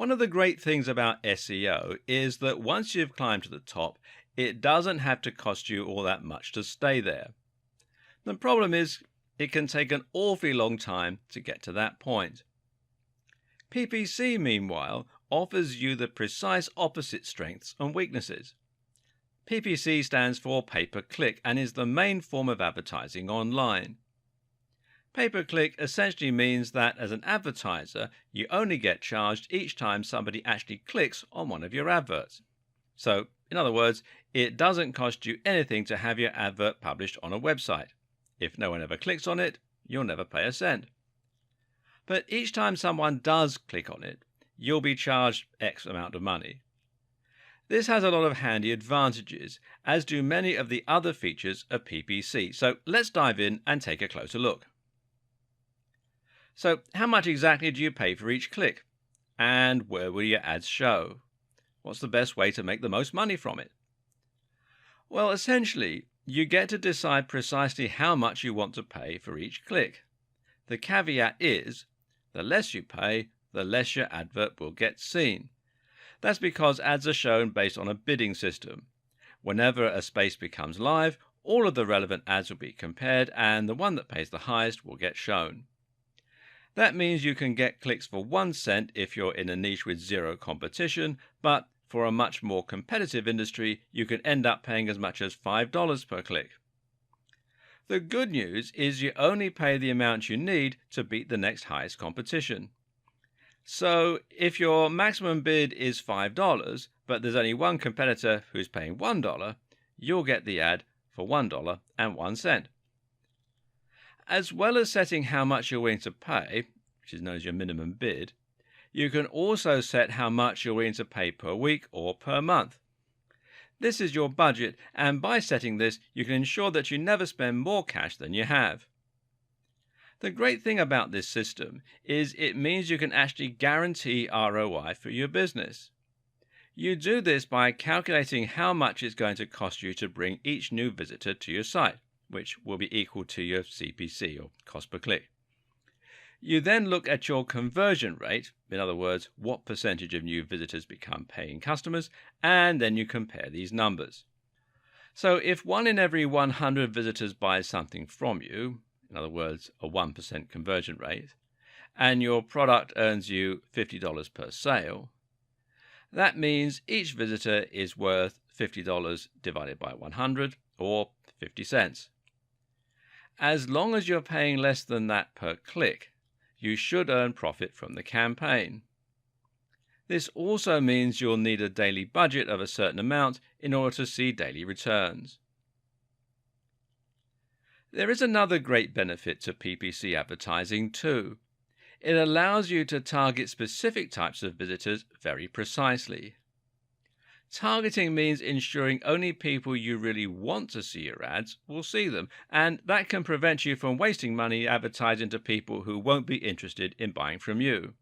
One of the great things about SEO is that once you've climbed to the top, it doesn't have to cost you all that much to stay there. The problem is it can take an awfully long time to get to that point. PPC, meanwhile, offers you the precise opposite strengths and weaknesses. PPC stands for pay-per-click and is the main form of advertising online. Pay-per-click essentially means that as an advertiser, you only get charged each time somebody actually clicks on one of your adverts. So, in other words, it doesn't cost you anything to have your advert published on a website. If no one ever clicks on it, you'll never pay a cent. But each time someone does click on it, you'll be charged X amount of money. This has a lot of handy advantages, as do many of the other features of PPC. So let's dive in and take a closer look. So how much exactly do you pay for each click? And where will your ads show? What's the best way to make the most money from it? Well, essentially, you get to decide precisely how much you want to pay for each click. The caveat is, the less you pay, the less your advert will get seen. That's because ads are shown based on a bidding system. Whenever a space becomes live, all of the relevant ads will be compared and the one that pays the highest will get shown. That means you can get clicks for 1 cent if you're in a niche with zero competition, but for a much more competitive industry, you can end up paying as much as $5 per click. The good news is you only pay the amount you need to beat the next highest competition. So if your maximum bid is $5, but there's only one competitor who's paying $1, you'll get the ad for $1.01. As well as setting how much you're willing to pay, which is known as your minimum bid, you can also set how much you're willing to pay per week or per month. This is your budget, and by setting this, you can ensure that you never spend more cash than you have. The great thing about this system is it means you can actually guarantee ROI for your business. You do this by calculating how much it's going to cost you to bring each new visitor to your site, which will be equal to your CPC, or cost per click. You then look at your conversion rate, in other words, what percentage of new visitors become paying customers, and then you compare these numbers. So if 1 in every 100 visitors buys something from you, in other words, a 1% conversion rate, and your product earns you $50 per sale, that means each visitor is worth $50 divided by 100, or 50 cents. As long as you're paying less than that per click, you should earn profit from the campaign. This also means you'll need a daily budget of a certain amount in order to see daily returns. There is another great benefit to PPC advertising too. It allows you to target specific types of visitors very precisely. Targeting means ensuring only people you really want to see your ads will see them, and that can prevent you from wasting money advertising to people who won't be interested in buying from you.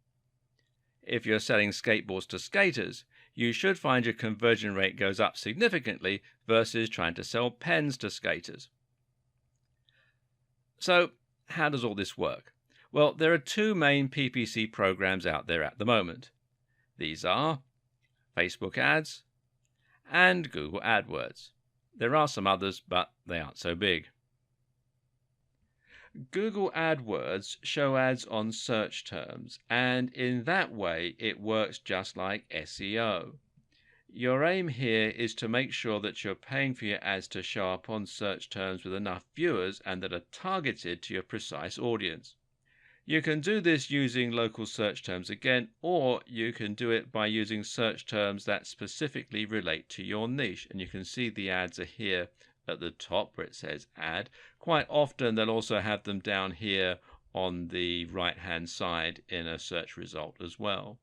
If you're selling skateboards to skaters, you should find your conversion rate goes up significantly versus trying to sell pens to skaters. So, how does all this work? Well, there are two main PPC programs out there at the moment. These are Facebook ads and Google AdWords. There are some others, but they aren't so big. Google AdWords show ads on search terms, and in that way it works just like SEO. Your aim here is to make sure that you're paying for your ads to show up on search terms with enough viewers and that are targeted to your precise audience. You can do this using local search terms again, or you can do it by using search terms that specifically relate to your niche. And you can see the ads are here at the top where it says ad. Quite often they'll also have them down here on the right hand side in a search result as well.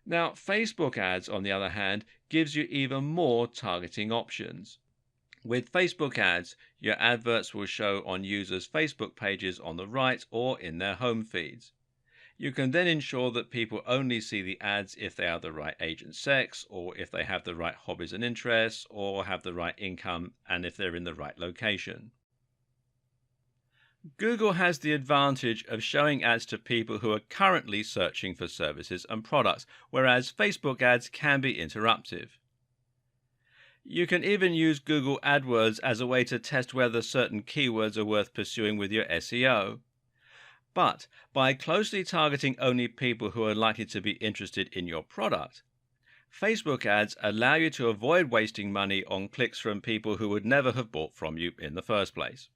Now, Facebook ads, on the other hand, gives you even more targeting options. With Facebook ads, your adverts will show on users' Facebook pages on the right or in their home feeds. You can then ensure that people only see the ads if they are the right age and sex, or if they have the right hobbies and interests, or have the right income, and if they're in the right location. Google has the advantage of showing ads to people who are currently searching for services and products, whereas Facebook ads can be interruptive. You can even use Google AdWords as a way to test whether certain keywords are worth pursuing with your SEO. But by closely targeting only people who are likely to be interested in your product, Facebook ads allow you to avoid wasting money on clicks from people who would never have bought from you in the first place.